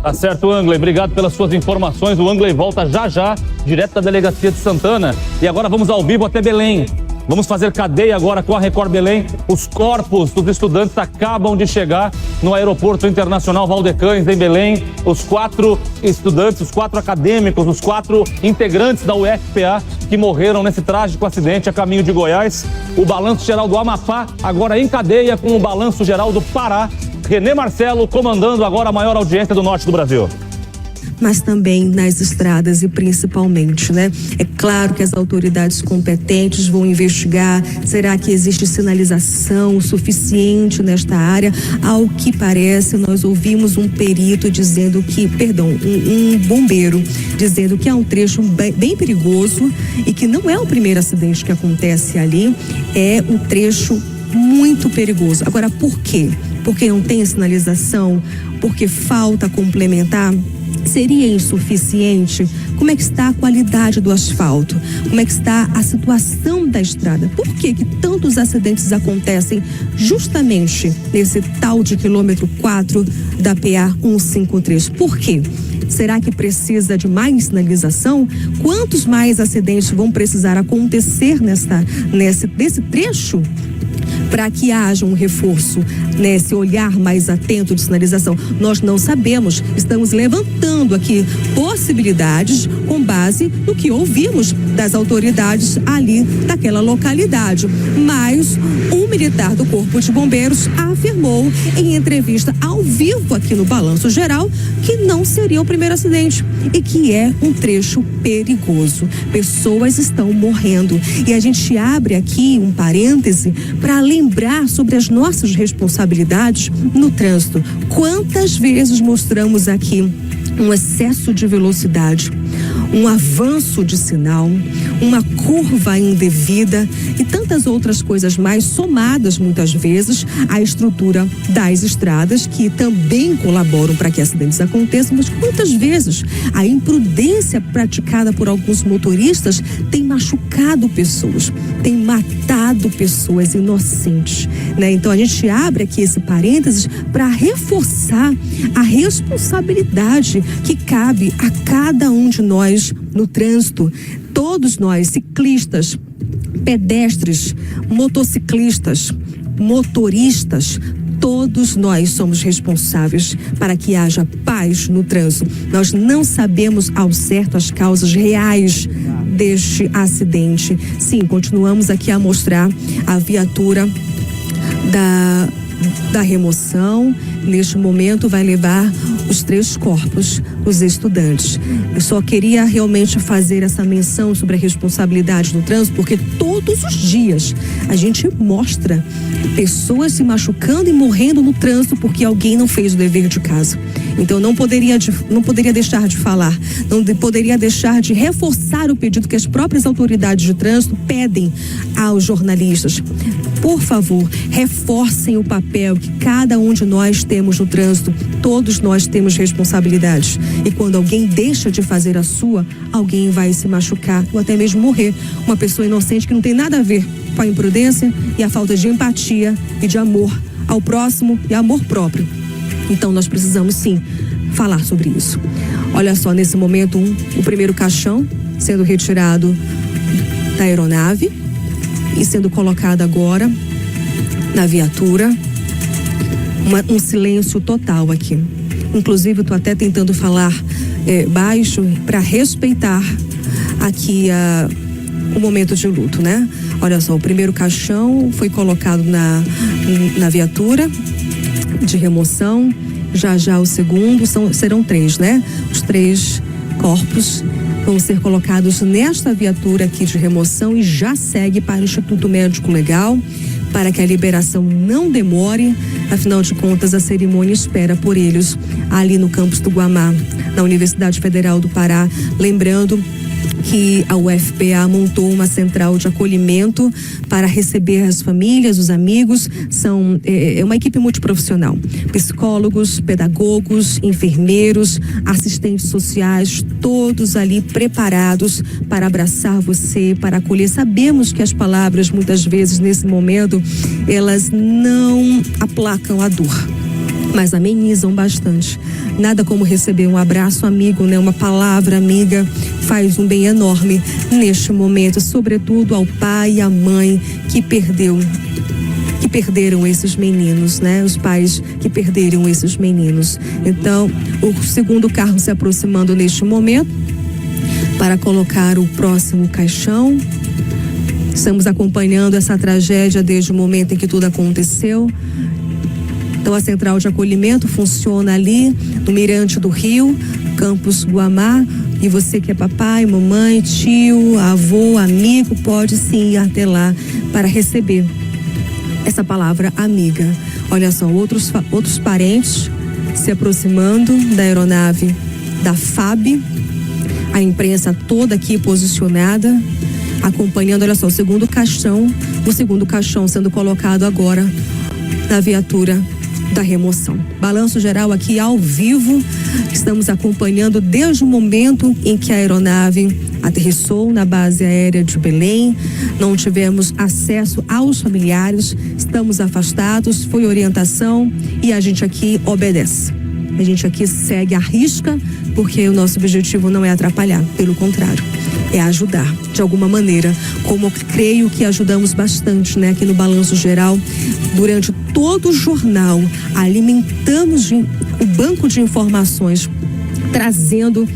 Tá certo, Angley. Obrigado pelas suas informações. O Angley volta já, direto da delegacia de Santana. E agora vamos ao vivo até Belém. Vamos fazer cadeia agora com a Record Belém. Os corpos dos estudantes acabam de chegar no Aeroporto Internacional Valdecães, em Belém. Os 4 estudantes, os 4 acadêmicos, os 4 integrantes da UFPA que morreram nesse trágico acidente a caminho de Goiás. O Balanço Geral do Amapá, agora em cadeia com o Balanço Geral do Pará. René Marcelo comandando agora a maior audiência do norte do Brasil. Mas também nas estradas e principalmente, né? É claro que as autoridades competentes vão investigar, será que existe sinalização suficiente nesta área? Ao que parece, nós ouvimos um perito dizendo que, um bombeiro dizendo que é um trecho bem perigoso e que não é o primeiro acidente que acontece ali, é um trecho muito perigoso. Agora, por quê? Porque não tem sinalização? Porque falta complementar? Seria insuficiente? Como é que está a qualidade do asfalto? Como é que está a situação da estrada? Por que tantos acidentes acontecem justamente nesse tal de quilômetro 4 da PA 153? Por quê? Será que precisa de mais sinalização? Quantos mais acidentes vão precisar acontecer nesse trecho para que haja um reforço, nesse olhar mais atento de sinalização? Nós não sabemos, estamos levantando aqui possibilidades com base no que ouvimos das autoridades ali daquela localidade. Mas um militar do Corpo de Bombeiros afirmou em entrevista ao vivo aqui no Balanço Geral que não seria o primeiro acidente e que é um trecho perigoso. Pessoas estão morrendo e a gente abre aqui um parêntese para lembrar sobre as nossas responsabilidades no trânsito. Quantas vezes mostramos aqui um excesso de velocidade, um avanço de sinal, uma curva indevida e tantas outras coisas mais, somadas muitas vezes à estrutura das estradas, que também colaboram para que acidentes aconteçam, mas muitas vezes a imprudência praticada por alguns motoristas tem machucado pessoas, tem matado pessoas inocentes, né? Então a gente abre aqui esse parênteses para reforçar a responsabilidade que cabe a cada um de nós no trânsito. Todos nós, ciclistas, pedestres, motociclistas, motoristas, todos nós somos responsáveis para que haja paz no trânsito. Nós não sabemos ao certo as causas reais deste acidente. Sim, continuamos aqui a mostrar a viatura da remoção. Neste momento vai levar os 3 corpos dos estudantes. Eu só queria realmente fazer essa menção sobre a responsabilidade no trânsito, porque todos os dias a gente mostra pessoas se machucando e morrendo no trânsito porque alguém não fez o dever de casa. Então não poderia deixar de falar, não poderia deixar de reforçar o pedido que as próprias autoridades de trânsito pedem aos jornalistas. Por favor, reforcem o papel que cada um de nós temos no trânsito. Todos nós temos responsabilidades. E quando alguém deixa de fazer a sua, alguém vai se machucar ou até mesmo morrer. Uma pessoa inocente que não tem nada a ver com a imprudência e a falta de empatia e de amor ao próximo e amor próprio. Então nós precisamos sim falar sobre isso. Olha só, nesse momento o primeiro caixão sendo retirado da aeronave e sendo colocado agora na viatura. Um silêncio total aqui. Inclusive, eu estou até tentando falar baixo para respeitar aqui o momento de luto, né? Olha só, o primeiro caixão foi colocado na viatura de remoção. Já o segundo, serão 3, né? Os 3 corpos vão ser colocados nesta viatura aqui de remoção e já segue para o Instituto Médico Legal para que a liberação não demore. Afinal de contas, a cerimônia espera por eles ali no campus do Guamá, na Universidade Federal do Pará. Lembrando que a UFPA montou uma central de acolhimento para receber as famílias, os amigos. É uma equipe multiprofissional, psicólogos, pedagogos, enfermeiros, assistentes sociais, todos ali preparados para abraçar você, para acolher. Sabemos que as palavras, muitas vezes nesse momento, elas não aplacam a dor, mas amenizam bastante. Nada como receber um abraço amigo, né? Uma palavra amiga faz um bem enorme neste momento, sobretudo ao pai e à mãe que perderam esses meninos, né? Os pais que perderam esses meninos. Então, o segundo carro se aproximando neste momento para colocar o próximo caixão. Estamos acompanhando essa tragédia desde o momento em que tudo aconteceu. Então, a central de acolhimento funciona ali no Mirante do Rio, Campos Guamá. E você que é papai, mamãe, tio, avô, amigo, pode sim ir até lá para receber essa palavra amiga. Olha só, outros parentes se aproximando da aeronave da FAB, a imprensa toda aqui posicionada, acompanhando, olha só, o segundo caixão sendo colocado agora na viatura da remoção. Balanço geral aqui ao vivo, estamos acompanhando desde o momento em que a aeronave aterrissou na base aérea de Belém. Não tivemos acesso aos familiares, estamos afastados, foi orientação e a gente aqui obedece. A gente aqui segue à risca, porque o nosso objetivo não é atrapalhar, pelo contrário, é ajudar de alguma maneira, como creio que ajudamos bastante, né? Aqui no Balanço Geral, durante todo o jornal, alimentamos o banco de informações, trazendo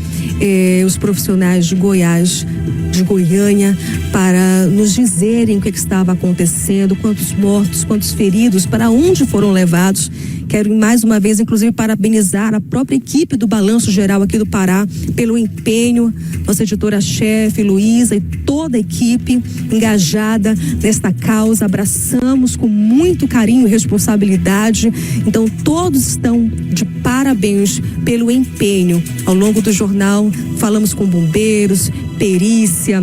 os profissionais de Goiás, de Goiânia, para nos dizerem o que estava acontecendo, quantos mortos, quantos feridos, para onde foram levados. Quero mais uma vez, inclusive, parabenizar a própria equipe do Balanço Geral aqui do Pará pelo empenho, nossa editora-chefe, Luísa, e toda a equipe engajada nesta causa. Abraçamos com muito carinho e responsabilidade. Então, todos estão de parabéns pelo empenho. Ao longo do jornal, falamos com bombeiros, perícia,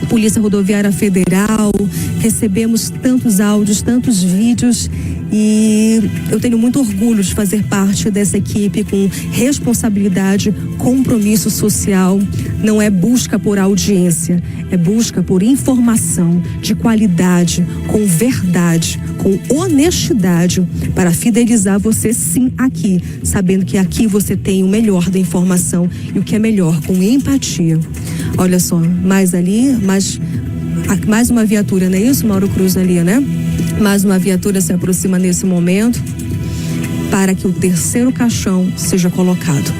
Polícia Rodoviária Federal, recebemos tantos áudios, tantos vídeos, e eu tenho muito orgulho de fazer parte dessa equipe com responsabilidade, compromisso social. Não é busca por audiência, é busca por informação de qualidade, com verdade, com honestidade, para fidelizar você sim aqui, sabendo que aqui você tem o melhor da informação e o que é melhor, com empatia. Olha só, mais ali, mais uma viatura, não é isso, Mauro Cruz, ali, né? Mais uma viatura se aproxima nesse momento para que o terceiro caixão seja colocado.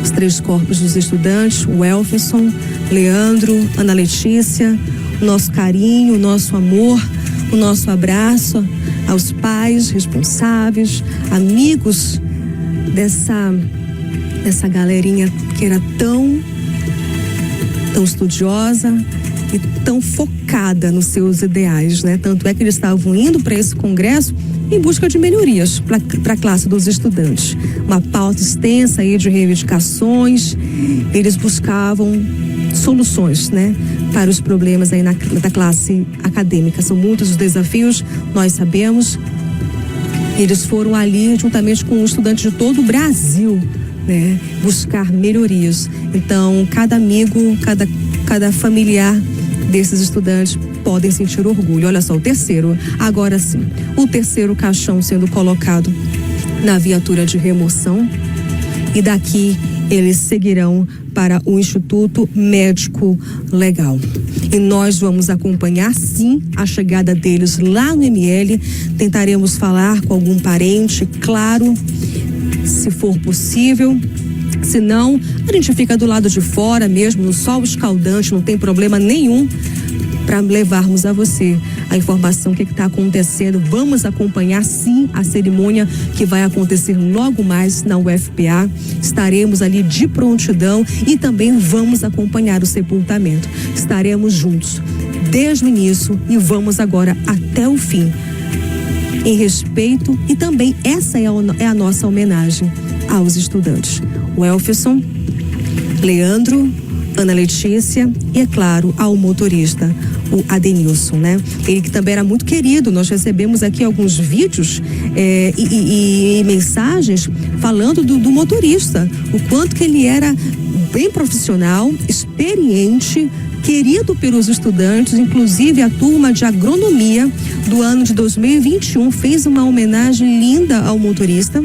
Os 3 corpos dos estudantes, o Elferson, Leandro, Ana Letícia, o nosso carinho, o nosso amor, o nosso abraço aos pais responsáveis, amigos dessa galerinha que era tão estudiosa e tão focada nos seus ideais, né? Tanto é que eles estavam indo para esse congresso em busca de melhorias para a classe dos estudantes. Uma pauta extensa aí de reivindicações, eles buscavam soluções, né? Para os problemas aí da classe acadêmica. São muitos os desafios, nós sabemos. Eles foram ali juntamente com estudantes de todo o Brasil, né? Buscar melhorias. Então, cada amigo, cada familiar desses estudantes podem sentir orgulho. Olha só, o terceiro, agora sim, o terceiro caixão sendo colocado na viatura de remoção, e daqui eles seguirão para o Instituto Médico Legal. E nós vamos acompanhar sim a chegada deles lá no ML. Tentaremos falar com algum parente, claro, se for possível. Se não, a gente fica do lado de fora mesmo, no sol escaldante, não tem problema nenhum, para levarmos a você a informação, o que está acontecendo. Vamos acompanhar sim a cerimônia que vai acontecer logo mais na UFPA. Estaremos ali de prontidão e também vamos acompanhar o sepultamento. Estaremos juntos desde o início e vamos agora até o fim, em respeito, e também essa é a nossa homenagem aos estudantes. O Elferson, Leandro, Ana Letícia e, é claro, ao motorista, o Adenilson, né? Ele que também era muito querido. Nós recebemos aqui alguns vídeos e mensagens falando do motorista, o quanto que ele era bem profissional, experiente, querido pelos estudantes. Inclusive a turma de agronomia do ano de 2021 fez uma homenagem linda ao motorista.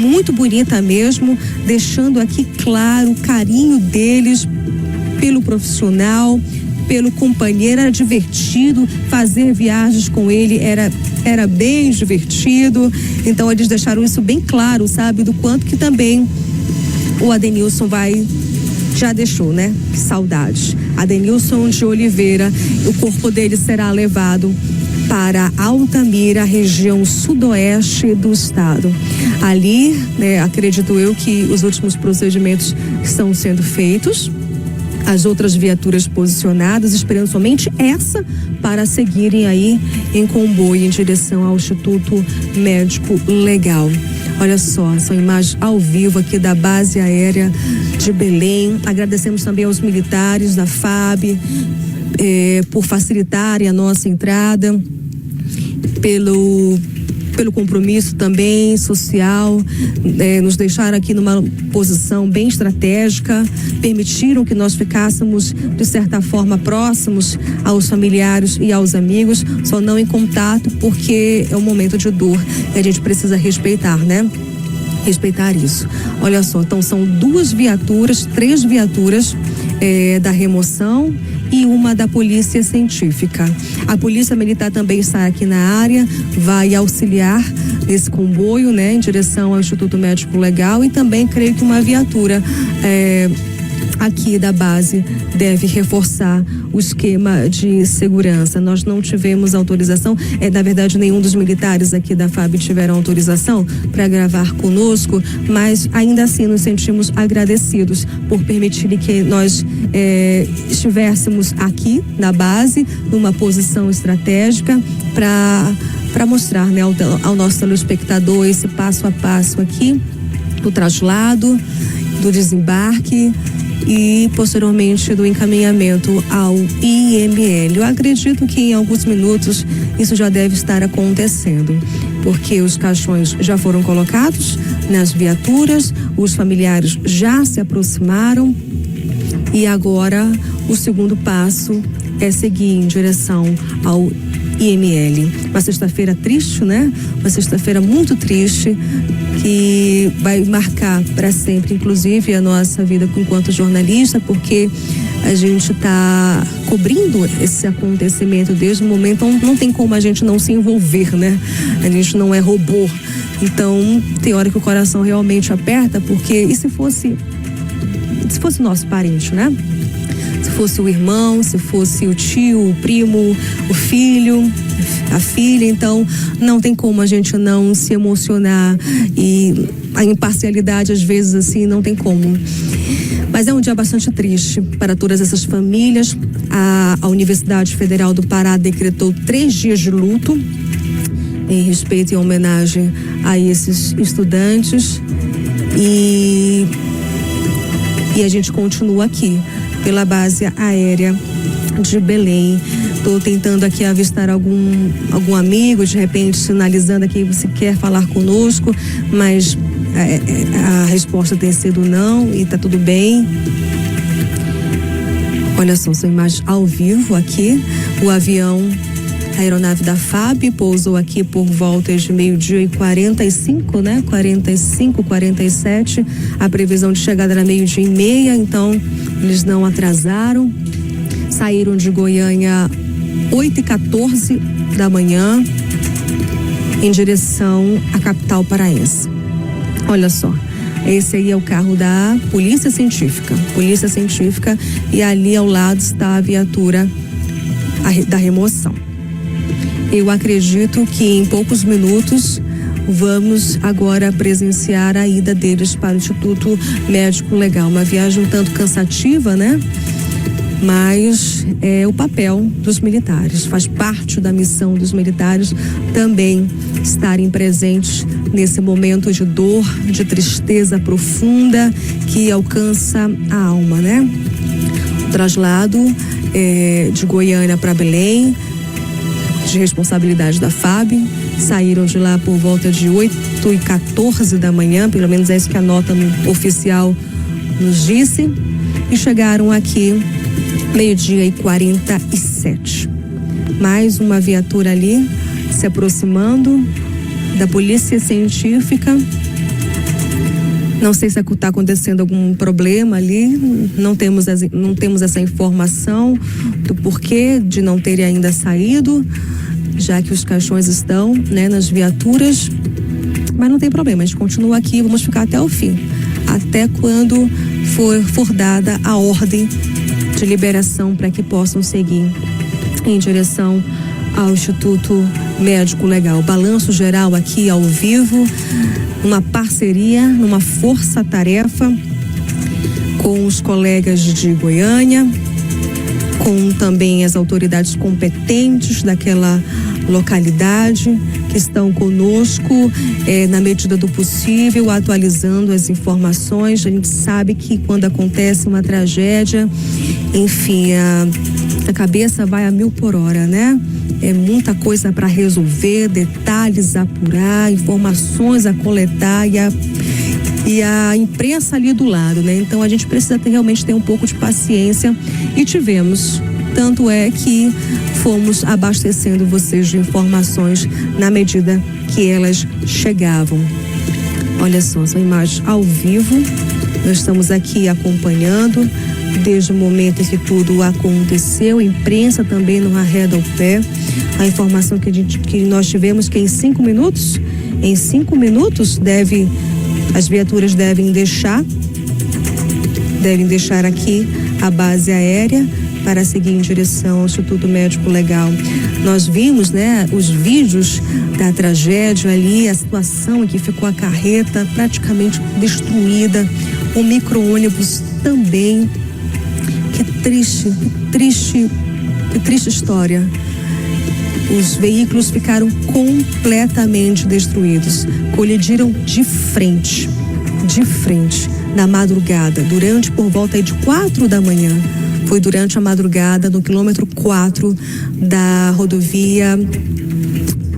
muito bonita mesmo, deixando aqui claro o carinho deles pelo profissional, pelo companheiro. Era divertido fazer viagens com ele, era bem divertido. Então eles deixaram isso bem claro, sabe, do quanto que também o Adenilson já deixou, né? Que saudades. Adenilson de Oliveira, o corpo dele será levado para Altamira, região sudoeste do estado. Ali, né, acredito eu que os últimos procedimentos estão sendo feitos. As outras viaturas posicionadas, esperando somente essa para seguirem aí em comboio em direção ao Instituto Médico Legal. Olha só, são imagens ao vivo aqui da base aérea de Belém. Agradecemos também aos militares da FAB por facilitarem a nossa entrada, pelo compromisso também social, nos deixaram aqui numa posição bem estratégica, permitiram que nós ficássemos de certa forma próximos aos familiares e aos amigos, só não em contato porque é um momento de dor e a gente precisa respeitar, né? Respeitar isso. Olha só, então são 3 viaturas da remoção e uma da Polícia Científica. A Polícia Militar também está aqui na área, vai auxiliar nesse comboio, né, em direção ao Instituto Médico Legal, e também creio que uma viatura aqui da base deve reforçar o esquema de segurança. Nós não tivemos autorização, na verdade nenhum dos militares aqui da FAB tiveram autorização para gravar conosco, mas ainda assim nos sentimos agradecidos por permitirem que nós estivéssemos aqui na base, numa posição estratégica para mostrar, né, ao nosso telespectador esse passo a passo aqui do traslado, do desembarque e posteriormente do encaminhamento ao IML. Eu acredito que em alguns minutos isso já deve estar acontecendo, porque os caixões já foram colocados nas viaturas, os familiares já se aproximaram e agora o segundo passo é seguir em direção ao IML. Uma sexta-feira triste, né? Uma sexta-feira muito triste, que vai marcar para sempre, inclusive, a nossa vida enquanto jornalista, porque a gente está cobrindo esse acontecimento desde o momento, então não tem como a gente não se envolver, né? A gente não é robô. Então, tem hora que o coração realmente aperta, porque e se fosse nosso parente, né? Se fosse o irmão, se fosse o tio, o primo, o filho, a filha, então não tem como a gente não se emocionar, e a imparcialidade às vezes assim não tem como. Mas é um dia bastante triste para todas essas famílias. A Universidade Federal do Pará decretou 3 dias de luto em respeito e homenagem a esses estudantes, e a gente continua aqui pela base aérea de Belém. Estou tentando aqui avistar algum amigo, de repente sinalizando aqui você quer falar conosco, mas a resposta tem sido não, e está tudo bem. Olha só, são imagens ao vivo aqui. O avião, a aeronave da FAB, pousou aqui por volta de 12h45, né? 47. A previsão de chegada era 12h30, então eles não atrasaram. Saíram de Goiânia 8h14 da manhã em direção à capital paraense. Olha só, esse aí é o carro da Polícia Científica, e ali ao lado está a viatura da remoção. Eu acredito que em poucos minutos vamos agora presenciar a ida deles para o Instituto Médico Legal. Uma viagem um tanto cansativa, né? Mas é o papel dos militares, faz parte da missão dos militares também estarem presentes nesse momento de dor, de tristeza profunda que alcança a alma, né? O traslado de Goiânia para Belém, de responsabilidade da FAB, saíram de lá por volta de 8h14 da manhã, pelo menos é isso que a nota oficial nos disse, e chegaram aqui 12h47. Mais uma viatura ali se aproximando da Polícia Científica, Não sei se está acontecendo algum problema ali, não temos essa informação do porquê de não terem ainda saído, já que os caixões estão, né, nas viaturas, mas não tem problema, a gente continua aqui, vamos ficar até o fim, até quando for dada a ordem de liberação para que possam seguir em direção ao Instituto Médico Legal. Balanço geral aqui ao vivo, uma parceria, numa força-tarefa com os colegas de Goiânia, com também as autoridades competentes daquela localidade que estão conosco na medida do possível, atualizando as informações. A gente sabe que quando acontece uma tragédia, enfim, a cabeça vai a 1000 por hora, né? É muita coisa para resolver, detalhes a apurar, informações a coletar e a imprensa ali do lado, né? Então a gente precisa realmente ter um pouco de paciência e tivemos. Tanto é que fomos abastecendo vocês de informações na medida que elas chegavam. Olha só, são imagens ao vivo. Nós estamos aqui acompanhando desde o momento em que tudo aconteceu. A imprensa também não arreda o pé. A informação que nós tivemos que em 5 minutos, as viaturas devem deixar aqui a base aérea para seguir em direção ao Instituto Médico Legal. Nós vimos, né, os vídeos da tragédia ali, a situação em que ficou a carreta praticamente destruída, o micro-ônibus também. Que triste história. Os veículos ficaram completamente destruídos, colidiram de frente, na madrugada, por volta de 4 da manhã. Foi durante a madrugada, no quilômetro 4 da rodovia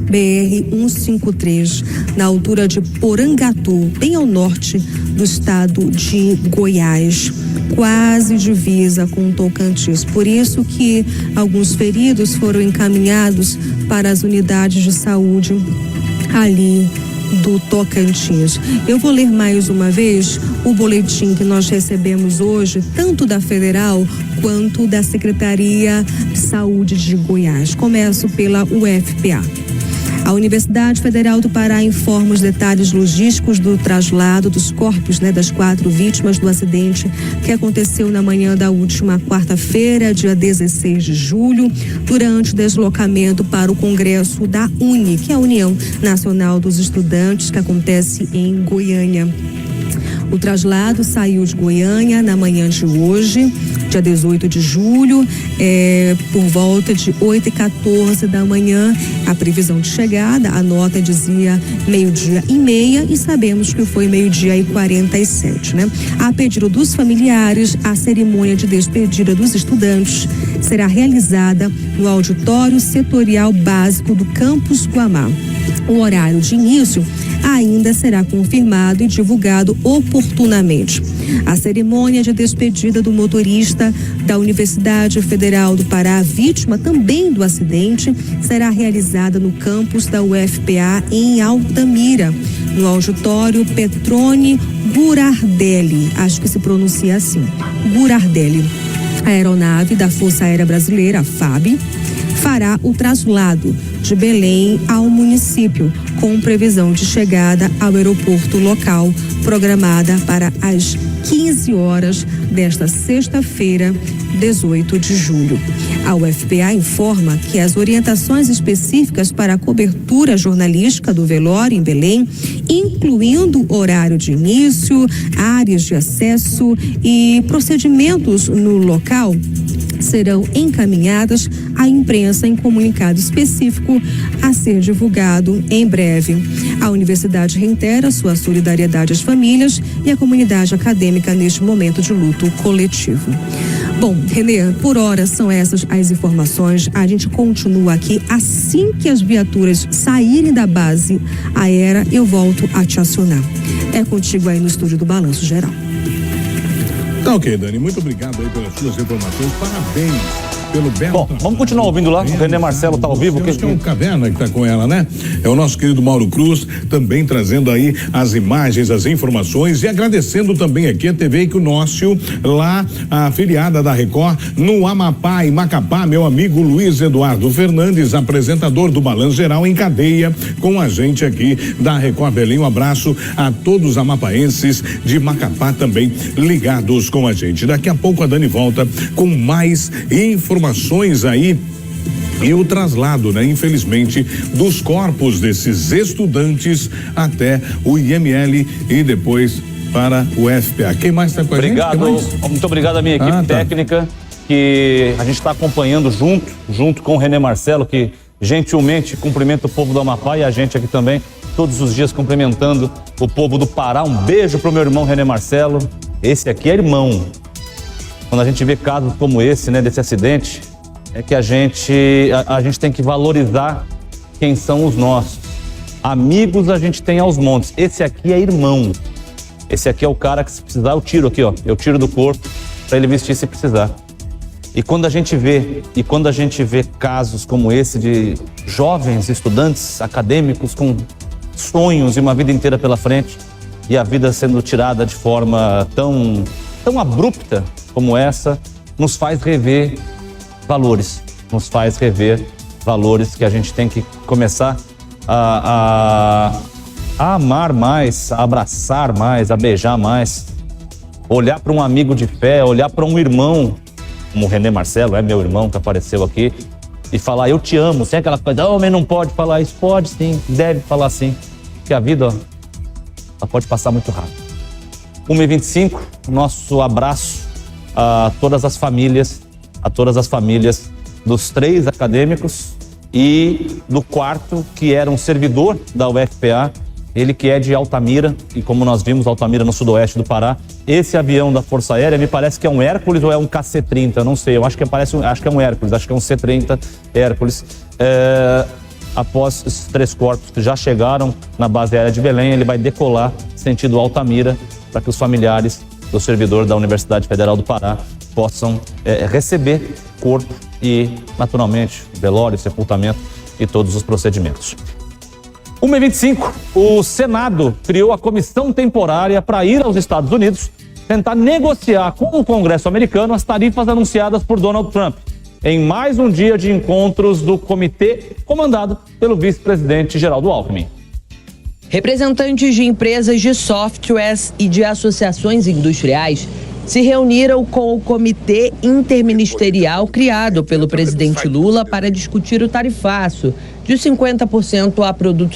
BR-153, na altura de Porangatu, bem ao norte do estado de Goiás, quase divisa com Tocantins. Por isso que alguns feridos foram encaminhados para as unidades de saúde ali do Tocantins. Eu vou ler mais uma vez o boletim que nós recebemos hoje, tanto da Federal quanto da Secretaria de Saúde de Goiás. Começo pela UFPA. A Universidade Federal do Pará informa os detalhes logísticos do traslado dos corpos, das 4 vítimas do acidente que aconteceu na manhã da última quarta-feira, dia 16 de julho, durante o deslocamento para o Congresso da UNE, que é a União Nacional dos Estudantes, que acontece em Goiânia. O traslado saiu de Goiânia na manhã de hoje, dia 18 de julho, por volta de 8h14 da manhã. A previsão de chegada, a nota dizia 12h30 e sabemos que foi 12h47, né? A pedido dos familiares, a cerimônia de despedida dos estudantes será realizada no auditório setorial básico do Campus Guamá. O horário de início ainda será confirmado e divulgado oportunamente. A cerimônia de despedida do motorista da Universidade Federal do Pará, vítima também do acidente, será realizada no campus da UFPA em Altamira, no auditório Petrone Gurardelli, acho que se pronuncia assim, Gurardelli. A aeronave da Força Aérea Brasileira, a FAB, fará o traslado de Belém ao município, com previsão de chegada ao aeroporto local, programada para as 15 horas desta sexta-feira, 18 de julho. A UFPA informa que as orientações específicas para a cobertura jornalística do velório em Belém, incluindo horário de início, áreas de acesso e procedimentos no local, serão encaminhadas à imprensa em comunicado específico a ser divulgado em breve. A universidade reitera sua solidariedade às famílias e à comunidade acadêmica neste momento de luto coletivo. Bom, Renê, por hora são essas as informações. A gente continua aqui. Assim que as viaturas saírem da base aérea, eu volto a te acionar. É contigo aí no estúdio do Balanço Geral. Tá ok, Dani, muito obrigado aí pelas suas informações, parabéns pelo Belo. Bom, vamos continuar ouvindo lá. O René Marcelo tá ao vivo. Acho que é o Caverna que tá com ela, né? É o nosso querido Mauro Cruz, também trazendo aí as imagens, as informações e agradecendo também aqui a TV Equinócio, lá a afiliada da Record, no Amapá e Macapá, meu amigo Luiz Eduardo Fernandes, apresentador do Balanço Geral em cadeia com a gente aqui da Record Belém. Um abraço a todos os amapaenses de Macapá também ligados com a gente. Daqui a pouco a Dani volta com mais informações aí e o traslado, né, infelizmente, dos corpos desses estudantes até o IML e depois para o FPA. Quem mais está com a gente? Muito obrigado à minha equipe técnica, que a gente está acompanhando junto com o René Marcelo, que gentilmente cumprimenta o povo do Amapá e a gente aqui também, todos os dias cumprimentando o povo do Pará. Um beijo pro meu irmão René Marcelo. Esse aqui é irmão. Quando a gente vê casos como esse, né, desse acidente, é que a gente tem que valorizar quem são os nossos. Amigos a gente tem aos montes. Esse aqui é irmão. Esse aqui é o cara que, se precisar, eu tiro aqui, ó. Eu tiro do corpo para ele vestir se precisar. E quando a gente vê casos como esse de jovens estudantes acadêmicos com sonhos e uma vida inteira pela frente, e a vida sendo tirada de forma tão abrupta como essa, nos faz rever valores, que a gente tem que começar a amar mais, a abraçar mais, a beijar mais, olhar para um amigo de fé, olhar para um irmão, como o René Marcelo, é meu irmão que apareceu aqui, e falar eu te amo, sem aquela coisa, homem não pode falar isso. Pode sim, deve falar sim, porque a vida, ó, ela pode passar muito rápido. 1h25, nosso abraço a todas as famílias dos 3 acadêmicos e do 4º, que era um servidor da UFPA, ele que é de Altamira, e como nós vimos, Altamira no sudoeste do Pará. Esse avião da Força Aérea, me parece que é um Hércules ou é um KC-30, eu não sei, eu acho que é um Hércules, acho que é um C-30 Hércules. Após esses 3 corpos que já chegaram na base aérea de Belém, ele vai decolar sentido Altamira, para que os familiares do servidor da Universidade Federal do Pará possam receber corpo e, naturalmente, velório, sepultamento e todos os procedimentos. 1h25, o Senado criou a comissão temporária para ir aos Estados Unidos tentar negociar com o Congresso americano as tarifas anunciadas por Donald Trump, em mais um dia de encontros do comitê comandado pelo vice-presidente Geraldo Alckmin. Representantes de empresas de softwares e de associações industriais se reuniram com o comitê interministerial criado pelo presidente Lula para discutir o tarifaço de 50% a produtos